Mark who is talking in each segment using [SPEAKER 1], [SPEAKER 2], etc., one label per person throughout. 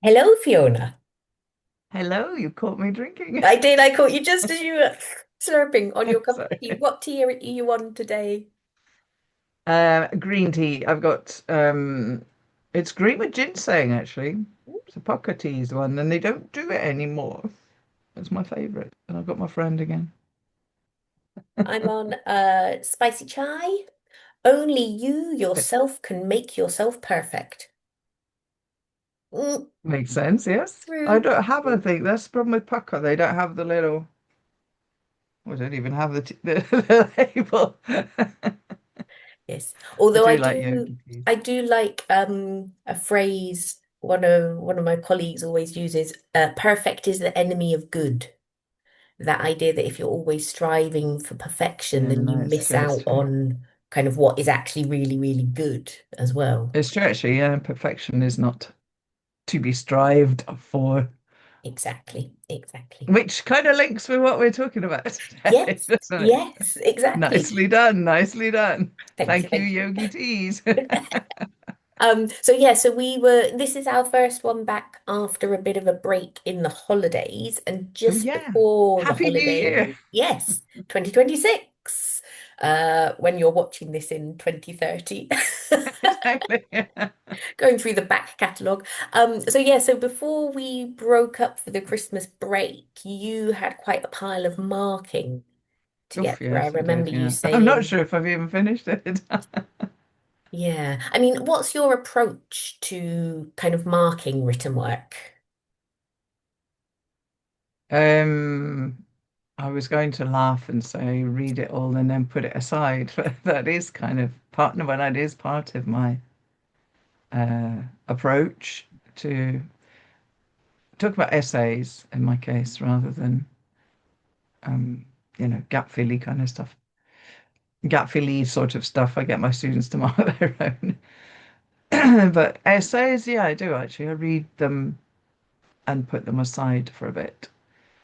[SPEAKER 1] Hello, Fiona.
[SPEAKER 2] Hello, you caught me drinking.
[SPEAKER 1] I did. I caught you just as you were slurping on your cup of tea.
[SPEAKER 2] Sorry.
[SPEAKER 1] What tea are you on today?
[SPEAKER 2] Green tea. I've got it's green with ginseng actually. It's a Pukka tea's one, and they don't do it anymore. It's my favorite, and I've got my friend again.
[SPEAKER 1] I'm on spicy chai. Only you yourself can make yourself perfect. Mm,
[SPEAKER 2] Makes sense, yes. I
[SPEAKER 1] true.
[SPEAKER 2] don't have anything. That's the problem with Pukka. They don't have the little. I don't even have the label.
[SPEAKER 1] Yes.
[SPEAKER 2] I
[SPEAKER 1] Although
[SPEAKER 2] do like yogi teas.
[SPEAKER 1] I do like a phrase one of my colleagues always uses, perfect is the enemy of good. That idea that if you're always striving for perfection,
[SPEAKER 2] Yeah,
[SPEAKER 1] then you
[SPEAKER 2] no, it's
[SPEAKER 1] miss
[SPEAKER 2] true. It's
[SPEAKER 1] out
[SPEAKER 2] true.
[SPEAKER 1] on kind of what is actually really, really good as well.
[SPEAKER 2] It's true actually. Yeah, perfection is not to be strived for.
[SPEAKER 1] Exactly, exactly.
[SPEAKER 2] Which kind of links with what we're talking about today,
[SPEAKER 1] Yes,
[SPEAKER 2] doesn't it?
[SPEAKER 1] yes, exactly.
[SPEAKER 2] Nicely done, nicely done.
[SPEAKER 1] Thank you,
[SPEAKER 2] Thank you,
[SPEAKER 1] thank you.
[SPEAKER 2] Yogi Teas.
[SPEAKER 1] So yeah, so this is our first one back after a bit of a break in the holidays, and
[SPEAKER 2] Oh
[SPEAKER 1] just
[SPEAKER 2] yeah.
[SPEAKER 1] before the
[SPEAKER 2] Happy New Year.
[SPEAKER 1] holiday, yes, 2026, when you're watching this in 2030.
[SPEAKER 2] Exactly.
[SPEAKER 1] Going through the back catalogue. So yeah, so before we broke up for the Christmas break, you had quite a pile of marking to
[SPEAKER 2] Oof,
[SPEAKER 1] get through. I
[SPEAKER 2] yes, I
[SPEAKER 1] remember
[SPEAKER 2] did,
[SPEAKER 1] you
[SPEAKER 2] yeah. I'm not
[SPEAKER 1] saying,
[SPEAKER 2] sure if I've even finished it.
[SPEAKER 1] yeah. I mean, what's your approach to kind of marking written work?
[SPEAKER 2] Um, I was going to laugh and say read it all and then put it aside, but that is kind of part, no, well, that is part of my approach to talk about essays in my case rather than um, gut feely kind of stuff. Gut feely sort of stuff. I get my students to mark their own. But essays, yeah, I do actually. I read them and put them aside for a bit.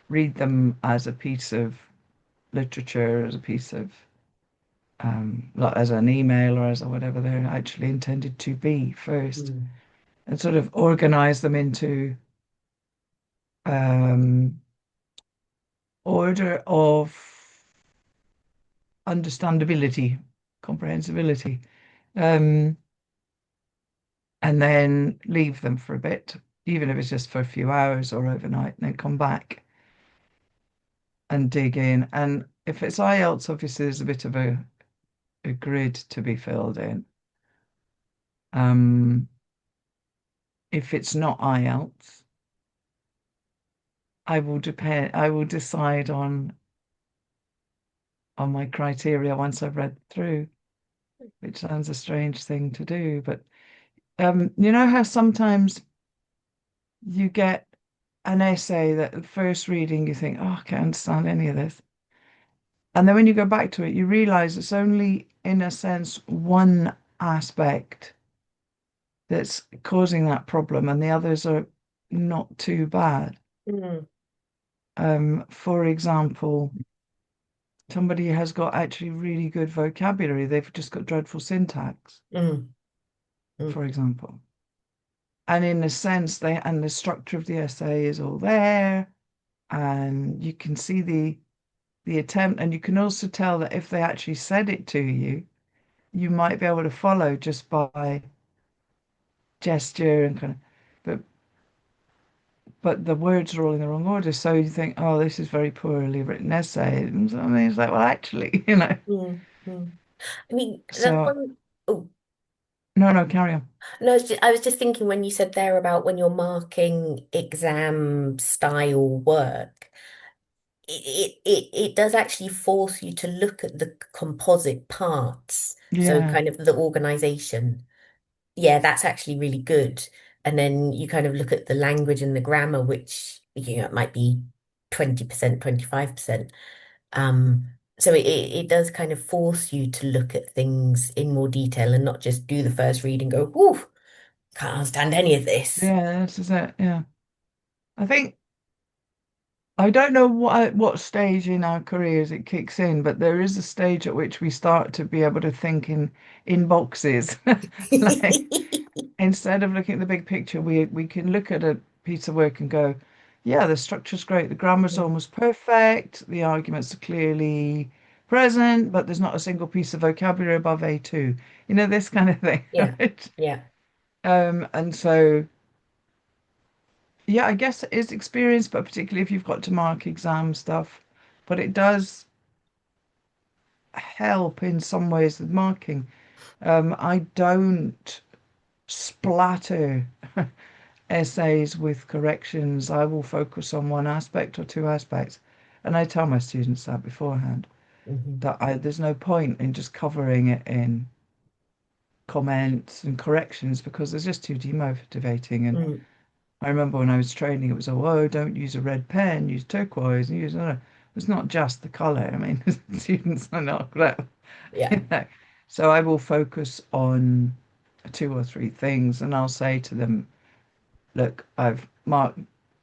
[SPEAKER 2] Read them as a piece of literature, as a piece of like as an email or as a whatever they're actually intended to be first,
[SPEAKER 1] Mm.
[SPEAKER 2] and sort of organize them into um, order of understandability, comprehensibility. Um, and then leave them for a bit, even if it's just for a few hours or overnight, and then come back and dig in. And if it's IELTS, obviously there's a bit of a grid to be filled in. Um, if it's not IELTS, I will decide on my criteria once I've read through, which sounds a strange thing to do, but you know how sometimes you get an essay that at first reading you think, oh, I can't understand any of this. And then when you go back to it, you realize it's only, in a sense, one aspect that's causing that problem, and the others are not too bad.
[SPEAKER 1] Mm,
[SPEAKER 2] For example, somebody has got actually really good vocabulary, they've just got dreadful syntax,
[SPEAKER 1] mm, mm,
[SPEAKER 2] for example. And in a sense, the structure of the essay is all there, and you can see the attempt, and you can also tell that if they actually said it to you, you might be able to follow just by gesture and kind of, but the words are all in the wrong order. So you think, oh, this is very poorly written essay. And I mean, it's like, well, actually,
[SPEAKER 1] mm, mm. I mean, that
[SPEAKER 2] So
[SPEAKER 1] one, oh,
[SPEAKER 2] no, no, carry on.
[SPEAKER 1] no, I was just thinking when you said there about when you're marking exam style work, it does actually force you to look at the composite parts. So
[SPEAKER 2] Yeah,
[SPEAKER 1] kind of the organization. Yeah, that's actually really good. And then you kind of look at the language and the grammar, which, it might be 20%, 25%. So it does kind of force you to look at things in more detail and not just do the first read and go, whew, can't understand any of this.
[SPEAKER 2] yeah, this is it. Yeah, I think I don't know what stage in our careers it kicks in, but there is a stage at which we start to be able to think in boxes, like. instead of looking at the big picture, we can look at a piece of work and go, yeah, the structure's great, the grammar's
[SPEAKER 1] Mm.
[SPEAKER 2] almost perfect, the arguments are clearly present, but there's not a single piece of vocabulary above A2. You know, this kind of thing,
[SPEAKER 1] Yeah,
[SPEAKER 2] right?
[SPEAKER 1] yeah.
[SPEAKER 2] And so, yeah, I guess it is experience, but particularly if you've got to mark exam stuff. But it does help in some ways with marking. I don't splatter essays with corrections. I will focus on one aspect or two aspects. And I tell my students that beforehand,
[SPEAKER 1] Hmm.
[SPEAKER 2] that there's no point in just covering it in comments and corrections because it's just too demotivating. And
[SPEAKER 1] Mm.
[SPEAKER 2] I remember when I was training, it was, oh, don't use a red pen, use turquoise, and use, no. It's not just the color. I mean, students are not great,
[SPEAKER 1] Yeah.
[SPEAKER 2] you know. So I will focus on two or three things and I'll say to them, look, I've marked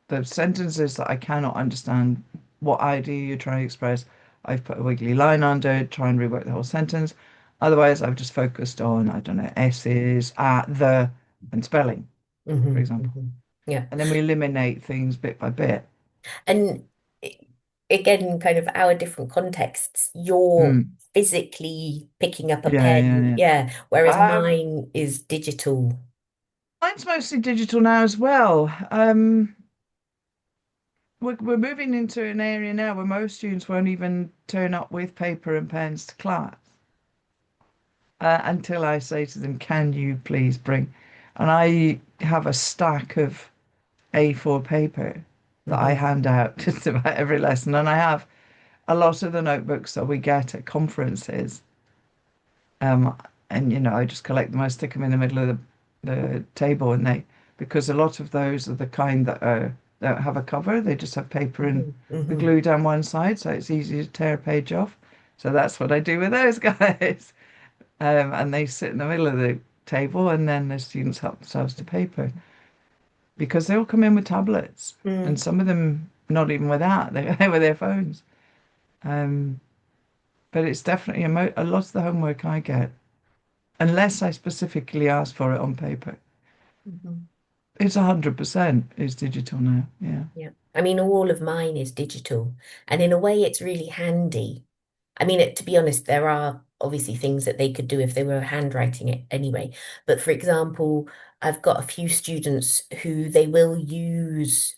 [SPEAKER 2] the sentences that I cannot understand what idea you're trying to express. I've put a wiggly line under it, try and rework the whole sentence. Otherwise, I've just focused on, I don't know, S's, at, the, and spelling, for
[SPEAKER 1] Hmm.
[SPEAKER 2] example.
[SPEAKER 1] Hmm. Yeah.
[SPEAKER 2] And then we eliminate things bit by bit.
[SPEAKER 1] And i- again, kind of our different contexts, you're
[SPEAKER 2] Mm.
[SPEAKER 1] physically picking up a
[SPEAKER 2] Yeah, yeah,
[SPEAKER 1] pen,
[SPEAKER 2] yeah.
[SPEAKER 1] yeah, whereas
[SPEAKER 2] Um,
[SPEAKER 1] mine is digital.
[SPEAKER 2] Mine's mostly digital now as well. We're moving into an area now where most students won't even turn up with paper and pens to class. Until I say to them, can you please bring? And I have a stack of A4 paper that I
[SPEAKER 1] Hmm.
[SPEAKER 2] hand out just about every lesson. And I have a lot of the notebooks that we get at conferences. Um, and I just collect them, I stick them in the middle of the table, and because a lot of those are the kind that don't have a cover, they just have paper and
[SPEAKER 1] Hmm.
[SPEAKER 2] the
[SPEAKER 1] Hmm.
[SPEAKER 2] glue down one side, so it's easy to tear a page off. So that's what I do with those guys. And they sit in the middle of the table, and then the students help themselves to paper because they all come in with tablets, and
[SPEAKER 1] Mm.
[SPEAKER 2] some of them not even with that, they're there with their phones. Um, but it's definitely a lot of the homework I get, unless I specifically ask for it on paper.
[SPEAKER 1] Hmm.
[SPEAKER 2] It's 100% is digital now. Yeah.
[SPEAKER 1] Yeah. I mean, all of mine is digital. And in a way, it's really handy. I mean, to be honest, there are obviously things that they could do if they were handwriting it anyway. But for example, I've got a few students who they will use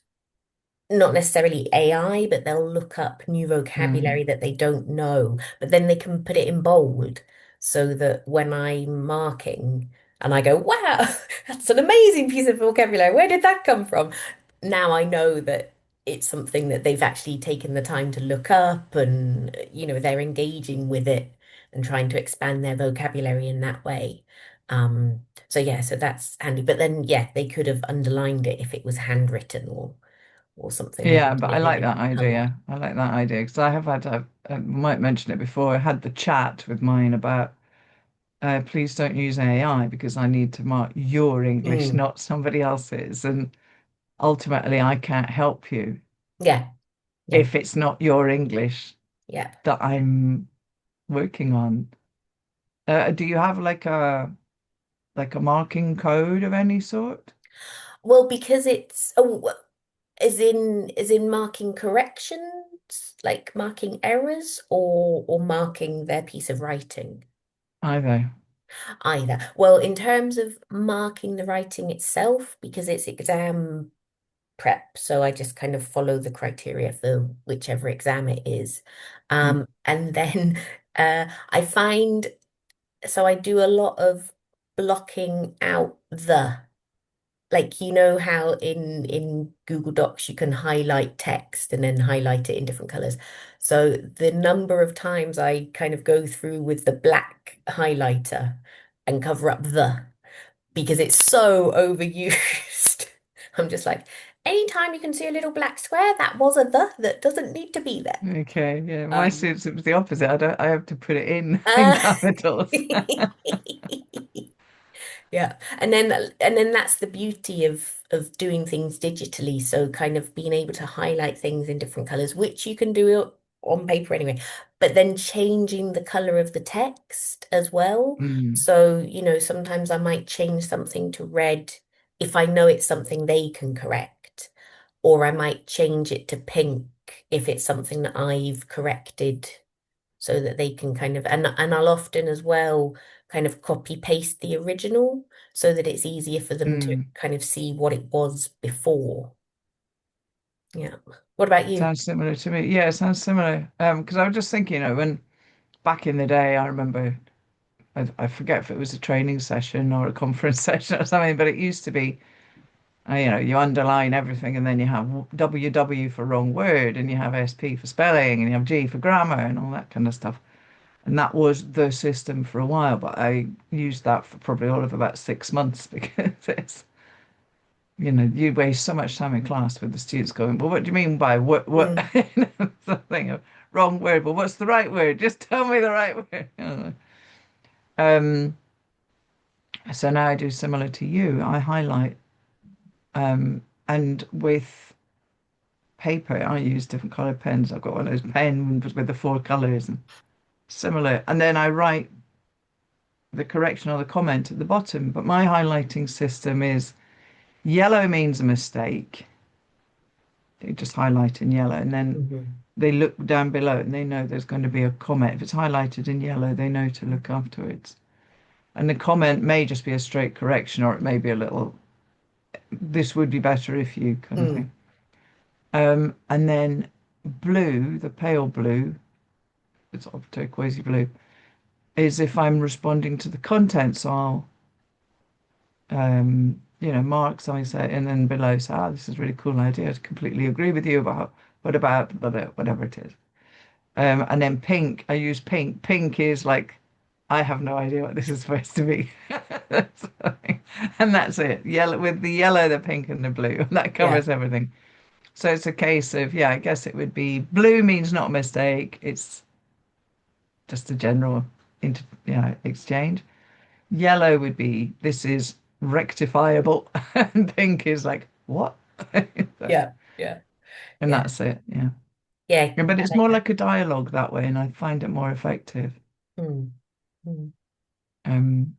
[SPEAKER 1] not necessarily AI, but they'll look up new
[SPEAKER 2] Mm.
[SPEAKER 1] vocabulary that they don't know, but then they can put it in bold so that when I'm marking and I go, wow, that's an amazing piece of vocabulary. Where did that come from? Now I know that it's something that they've actually taken the time to look up and, they're engaging with it and trying to expand their vocabulary in that way. So yeah, so that's handy. But then, yeah, they could have underlined it if it was handwritten or something, or
[SPEAKER 2] Yeah,
[SPEAKER 1] put
[SPEAKER 2] but I
[SPEAKER 1] it in a
[SPEAKER 2] like that
[SPEAKER 1] different color.
[SPEAKER 2] idea. I like that idea because I have had, I might mention it before, I had the chat with mine about please don't use AI because I need to mark your English,
[SPEAKER 1] Mm,
[SPEAKER 2] not somebody else's. And ultimately, I can't help you
[SPEAKER 1] yeah, yeah,
[SPEAKER 2] if it's not your English
[SPEAKER 1] yeah.
[SPEAKER 2] that I'm working on. Do you have like a marking code of any sort?
[SPEAKER 1] Well, because it's as in marking corrections, like marking errors, or marking their piece of writing.
[SPEAKER 2] Either.
[SPEAKER 1] Either. Well, in terms of marking the writing itself, because it's exam prep, so I just kind of follow the criteria for whichever exam it is.
[SPEAKER 2] Mm.
[SPEAKER 1] And then I find so I do a lot of blocking out like how in Google Docs you can highlight text and then highlight it in different colors. So the number of times I kind of go through with the black highlighter and cover up the because it's so overused. I'm just like, anytime you can see a little black square, that was a the that doesn't need to be there.
[SPEAKER 2] Okay, yeah. My
[SPEAKER 1] Um,
[SPEAKER 2] students, it was the opposite. I have to put it in in
[SPEAKER 1] uh,
[SPEAKER 2] capitals.
[SPEAKER 1] Yeah. And then that's the beauty of doing things digitally. So kind of being able to highlight things in different colors, which you can do on paper anyway, but then changing the color of the text as well.
[SPEAKER 2] Mm,
[SPEAKER 1] So, sometimes I might change something to red if I know it's something they can correct, or I might change it to pink if it's something that I've corrected so that they can kind of, and I'll often as well kind of copy paste the original so that it's easier for them to
[SPEAKER 2] mm.
[SPEAKER 1] kind of see what it was before. Yeah. What about you?
[SPEAKER 2] Sounds similar to me. Yeah, it sounds similar. Because I was just thinking, when back in the day, I remember, I forget if it was a training session or a conference session or something, but it used to be, you underline everything and then you have WW for wrong word and you have SP for spelling and you have G for grammar and all that kind of stuff. And that was the system for a while, but I used that for probably all of about 6 months because you waste so much time in class with the students going, well, what do you mean by what,
[SPEAKER 1] Mm,
[SPEAKER 2] something, wrong word? Well, what's the right word? Just tell me the right word. Um, so now I do similar to you. I highlight, and with paper, I use different colored pens. I've got one of those pens with the four colors and similar. And then I write the correction or the comment at the bottom. But my highlighting system is yellow means a mistake. They just highlight in yellow, and then
[SPEAKER 1] mhm.
[SPEAKER 2] they look down below and they know there's going to be a comment. If it's highlighted in yellow, they know to look afterwards. And the comment may just be a straight correction, or it may be a little, this would be better if you kind of
[SPEAKER 1] Mm,
[SPEAKER 2] thing. And then blue, the pale blue, it's sort of turquoisey blue, is if I'm responding to the content. So I'll, mark something, say, and then below say, this is a really cool idea. I completely agree with you about what about whatever it is. And then pink, I use pink. Pink is like, I have no idea what this is supposed to be. And that's it. Yellow with the yellow, the pink, and the blue. That
[SPEAKER 1] yeah.
[SPEAKER 2] covers everything. So it's a case of, yeah, I guess it would be blue means not a mistake. It's just a general exchange. Yellow would be this is rectifiable, and pink is like what?
[SPEAKER 1] Yeah. Yeah.
[SPEAKER 2] And
[SPEAKER 1] Yeah.
[SPEAKER 2] that's it. Yeah.
[SPEAKER 1] Yeah.
[SPEAKER 2] Yeah, but
[SPEAKER 1] I
[SPEAKER 2] it's
[SPEAKER 1] like
[SPEAKER 2] more
[SPEAKER 1] that.
[SPEAKER 2] like a dialogue that way, and I find it more effective.
[SPEAKER 1] Mm, mm,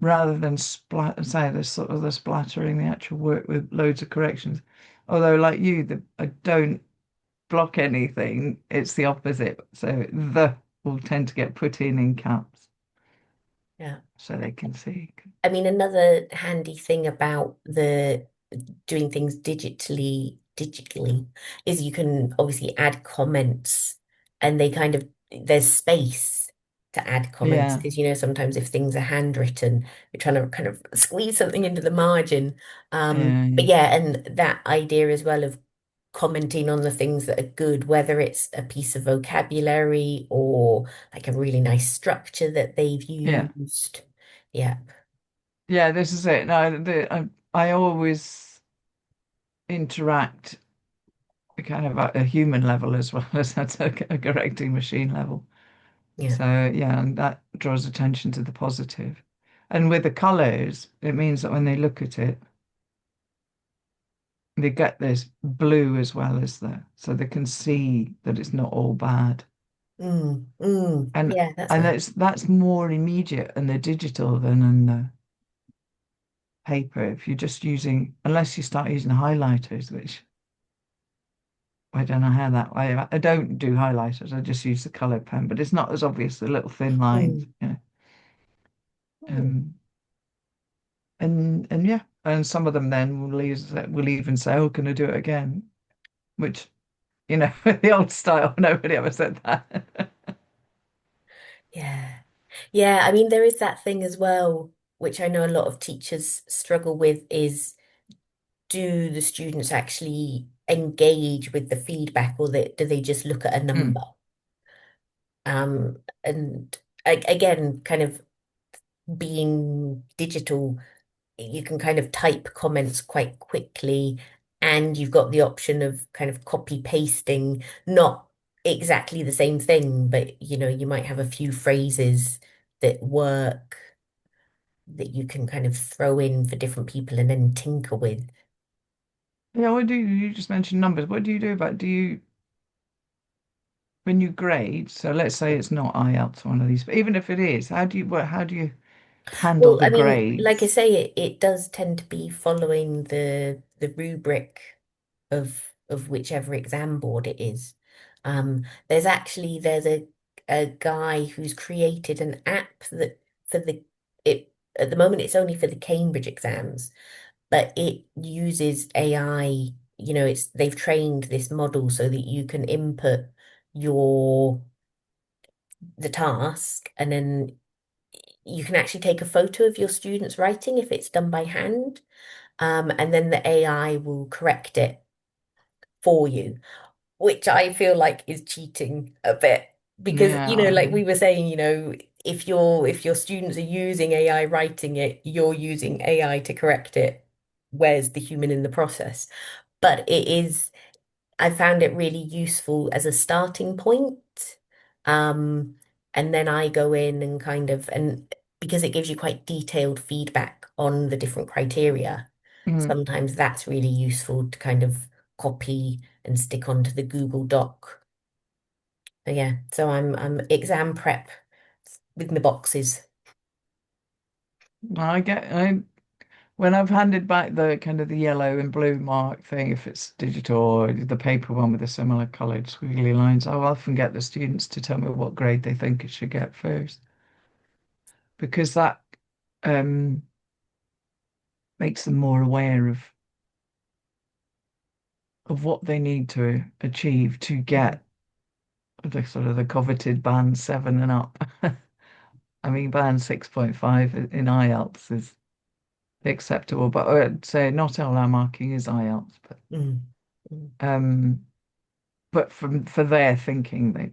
[SPEAKER 2] Rather than say the sort of the splattering the actual work with loads of corrections. Although, like you, I don't block anything. It's the opposite. So the will tend to get put in caps
[SPEAKER 1] yeah.
[SPEAKER 2] so they can see.
[SPEAKER 1] I mean, another handy thing about the doing things digitally is you can obviously add comments and there's space to add comments
[SPEAKER 2] Yeah,
[SPEAKER 1] because sometimes if things are handwritten, you're trying to kind of squeeze something into the margin.
[SPEAKER 2] yeah,
[SPEAKER 1] But
[SPEAKER 2] yeah,
[SPEAKER 1] yeah, and that idea as well of commenting on the things that are good, whether it's a piece of vocabulary or like a really nice structure that they've
[SPEAKER 2] yeah,
[SPEAKER 1] used. Yeah.
[SPEAKER 2] yeah. This is it. No, I always interact kind of at a human level as well as at a correcting machine level.
[SPEAKER 1] Yeah.
[SPEAKER 2] So yeah, and that draws attention to the positive. And with the colors, it means that when they look at it, they get this blue as well as so they can see that it's not all bad. And
[SPEAKER 1] Yeah, that's
[SPEAKER 2] and
[SPEAKER 1] nice.
[SPEAKER 2] that's more immediate in the digital than in the paper. If you're just using, unless you start using highlighters, which I don't know how that I don't do highlighters. I just use the color pen, but it's not as obvious, the little thin lines,
[SPEAKER 1] Mm,
[SPEAKER 2] you know.
[SPEAKER 1] mm.
[SPEAKER 2] Um, and yeah, and some of them then will even say, "Oh, can I do it again?" Which, the old style, nobody ever said that.
[SPEAKER 1] Yeah. Yeah, I mean, there is that thing as well, which I know a lot of teachers struggle with, is do the students actually engage with the feedback or do they just look at a number?
[SPEAKER 2] Mm.
[SPEAKER 1] And again, kind of being digital, you can kind of type comments quite quickly, and you've got the option of kind of copy pasting, not exactly the same thing, but you might have a few phrases that work that you can kind of throw in for different people and then tinker with.
[SPEAKER 2] Yeah, what do you just mentioned numbers? What do you do about, when you grade, so let's say it's not IELTS or one of these, but even if it is, how do you handle
[SPEAKER 1] Well,
[SPEAKER 2] the
[SPEAKER 1] I mean, like I
[SPEAKER 2] grades?
[SPEAKER 1] say, it does tend to be following the rubric of whichever exam board it is. There's a guy who's created an app that for the it at the moment it's only for the Cambridge exams, but it uses AI. It's they've trained this model so that you can input your the task and then you can actually take a photo of your student's writing if it's done by hand, and then the AI will correct it for you, which I feel like is cheating a bit because,
[SPEAKER 2] Yeah,
[SPEAKER 1] like we were saying, if your students are using AI writing it, you're using AI to correct it. Where's the human in the process? But I found it really useful as a starting point. Um, and then I go in and and because it gives you quite detailed feedback on the different criteria,
[SPEAKER 2] mm,
[SPEAKER 1] sometimes that's really useful to kind of copy and stick onto the Google Doc. But yeah, so I'm exam prep with my boxes.
[SPEAKER 2] I when I've handed back the kind of the yellow and blue mark thing, if it's digital or the paper one with the similar colored squiggly lines, I'll often get the students to tell me what grade they think it should get first, because that um, makes them more aware of what they need to achieve to
[SPEAKER 1] Mhm.
[SPEAKER 2] get the sort of the coveted band 7 and up. I mean, band 6.5 in IELTS is acceptable, but I'd say not all our marking is IELTS,
[SPEAKER 1] Mm. Mm.
[SPEAKER 2] um, but for their thinking, they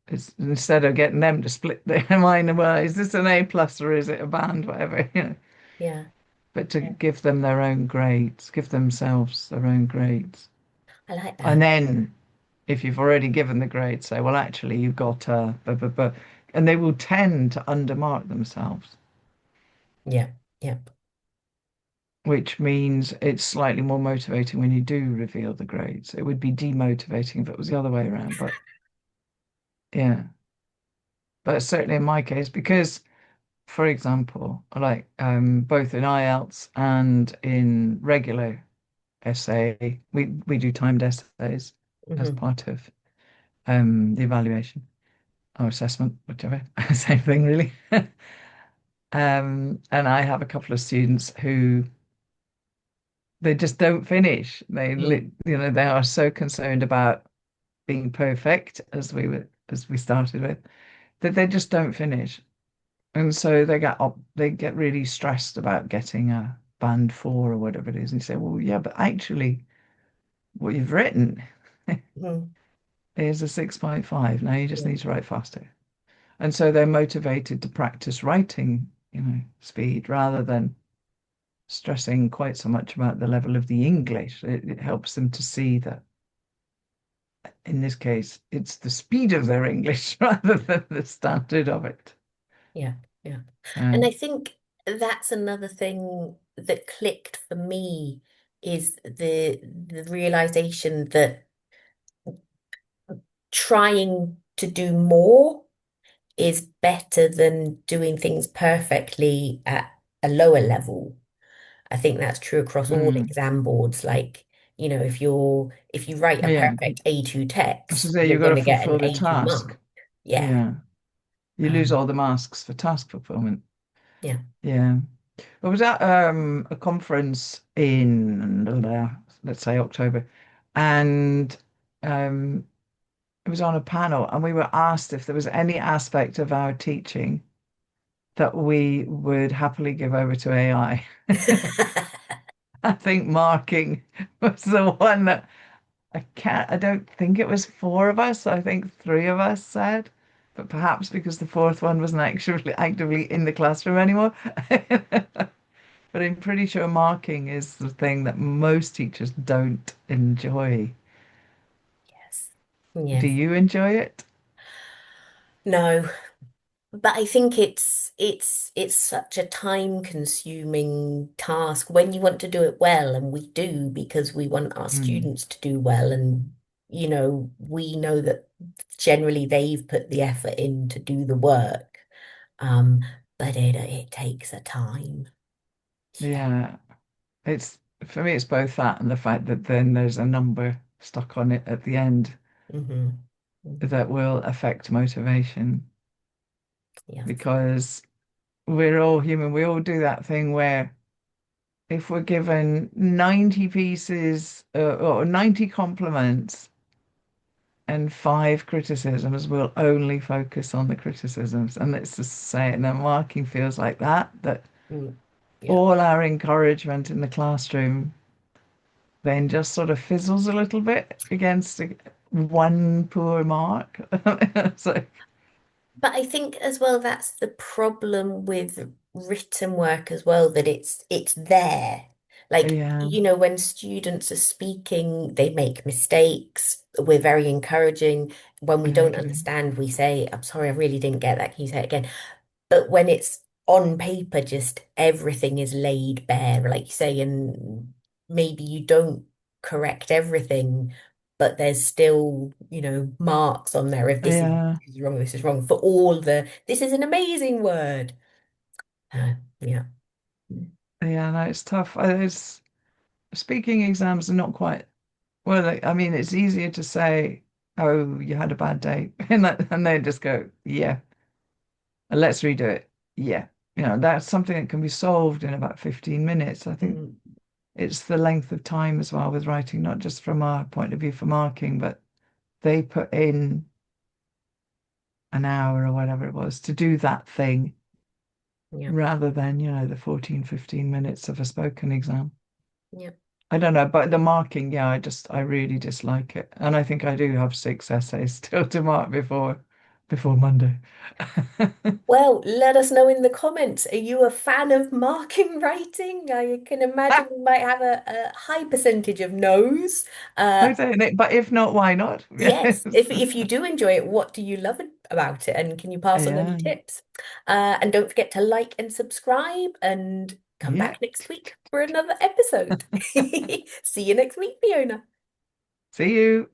[SPEAKER 2] it's instead of getting them to split their mind, well, is this an A plus or is it a band, whatever,
[SPEAKER 1] Yeah,
[SPEAKER 2] but to
[SPEAKER 1] yeah,
[SPEAKER 2] give them their own grades, give themselves their own grades.
[SPEAKER 1] I like
[SPEAKER 2] And
[SPEAKER 1] that.
[SPEAKER 2] then if you've already given the grade, say, well, actually, you got a, and they will tend to undermark themselves,
[SPEAKER 1] Yeah, yeah,
[SPEAKER 2] which means it's slightly more motivating when you do reveal the grades. It would be demotivating if it was the other way around, but yeah. But certainly in my case, because, for example, like both in IELTS and in regular essay, we do timed essays as
[SPEAKER 1] hmm
[SPEAKER 2] part of the evaluation or assessment, whichever, same thing really. And I have a couple of students who they just don't finish.
[SPEAKER 1] Mm.
[SPEAKER 2] They are so concerned about being perfect as we started with that they just don't finish. And so they get really stressed about getting a band 4 or whatever it is. And you say, well, yeah, but actually what you've written
[SPEAKER 1] Mm.
[SPEAKER 2] is a 6.5. Now you just
[SPEAKER 1] Yeah,
[SPEAKER 2] need to write faster. And so they're motivated to practice writing, speed rather than stressing quite so much about the level of the English. It helps them to see that in this case, it's the speed of their English rather than the standard of it.
[SPEAKER 1] yeah, yeah. And I
[SPEAKER 2] Um,
[SPEAKER 1] think that's another thing that clicked for me is the realization that trying to do more is better than doing things perfectly at a lower level. I think that's true across all
[SPEAKER 2] mm,
[SPEAKER 1] exam boards. Like, if you write a
[SPEAKER 2] yeah,
[SPEAKER 1] perfect A2
[SPEAKER 2] so
[SPEAKER 1] text,
[SPEAKER 2] there
[SPEAKER 1] you're
[SPEAKER 2] you've got
[SPEAKER 1] going
[SPEAKER 2] to
[SPEAKER 1] to get an
[SPEAKER 2] fulfill the
[SPEAKER 1] A2 mark.
[SPEAKER 2] task.
[SPEAKER 1] Yeah.
[SPEAKER 2] Yeah, you lose
[SPEAKER 1] Um,
[SPEAKER 2] all the masks for task fulfillment.
[SPEAKER 1] yeah.
[SPEAKER 2] Yeah, I was at a conference in let's say October, and um, it was on a panel, and we were asked if there was any aspect of our teaching that we would happily give over to AI. I think marking was the one that I don't think it was four of us. I think three of us said, but perhaps because the fourth one wasn't actually actively in the classroom anymore. But I'm pretty sure marking is the thing that most teachers don't enjoy.
[SPEAKER 1] Yes.
[SPEAKER 2] Do
[SPEAKER 1] Yes.
[SPEAKER 2] you enjoy it?
[SPEAKER 1] No, but I think it's such a time consuming task when you want to do it well, and we do because we want our
[SPEAKER 2] Mm.
[SPEAKER 1] students to do well, and we know that generally they've put the effort in to do the work. Um, but it takes a time. Yeah.
[SPEAKER 2] Yeah. It's for me, it's both that and the fact that then there's a number stuck on it at the end
[SPEAKER 1] Hmm. Hmm.
[SPEAKER 2] that will affect motivation
[SPEAKER 1] Yes.
[SPEAKER 2] because we're all human. We all do that thing where if we're given 90 pieces or 90 compliments and five criticisms, we'll only focus on the criticisms. And let's just say it, that marking feels like that
[SPEAKER 1] Mm. Yeah.
[SPEAKER 2] all our encouragement in the classroom then just sort of fizzles a little bit against one poor mark. So,
[SPEAKER 1] But I think as well that's the problem with written work as well, that it's there. Like,
[SPEAKER 2] yeah,
[SPEAKER 1] when students are speaking, they make mistakes. We're very encouraging. When we
[SPEAKER 2] I
[SPEAKER 1] don't
[SPEAKER 2] agree.
[SPEAKER 1] understand, we say, I'm sorry, I really didn't get that. Can you say it again? But when it's on paper, just everything is laid bare, like you say, and maybe you don't correct everything, but there's still, marks on there if
[SPEAKER 2] Yeah,
[SPEAKER 1] this is wrong for all this is an amazing word. Yeah.
[SPEAKER 2] yeah, no, it's tough. It's speaking exams are not quite well. I mean, it's easier to say, "Oh, you had a bad day," and then just go, "Yeah, and let's redo it." Yeah, that's something that can be solved in about 15 minutes. I think
[SPEAKER 1] Mm,
[SPEAKER 2] it's the length of time as well with writing, not just from our point of view for marking, but they put in an hour or whatever it was to do that thing
[SPEAKER 1] yeah.
[SPEAKER 2] rather than, the 14, 15 minutes of a spoken exam.
[SPEAKER 1] Yeah.
[SPEAKER 2] I don't know, but the marking, yeah, I really dislike it. And I think I do have six essays still to mark before Monday.
[SPEAKER 1] Well, let us know in the comments. Are you a fan of marking writing? I can imagine we might have a high percentage of no's. Uh,
[SPEAKER 2] I don't, but if not, why not?
[SPEAKER 1] Yes,
[SPEAKER 2] Yes.
[SPEAKER 1] if you do enjoy it, what do you love about it? And can you pass on any
[SPEAKER 2] Yeah.
[SPEAKER 1] tips? And don't forget to like and subscribe and come
[SPEAKER 2] Yeah.
[SPEAKER 1] back next week for another episode. See you next week, Fiona.
[SPEAKER 2] See you.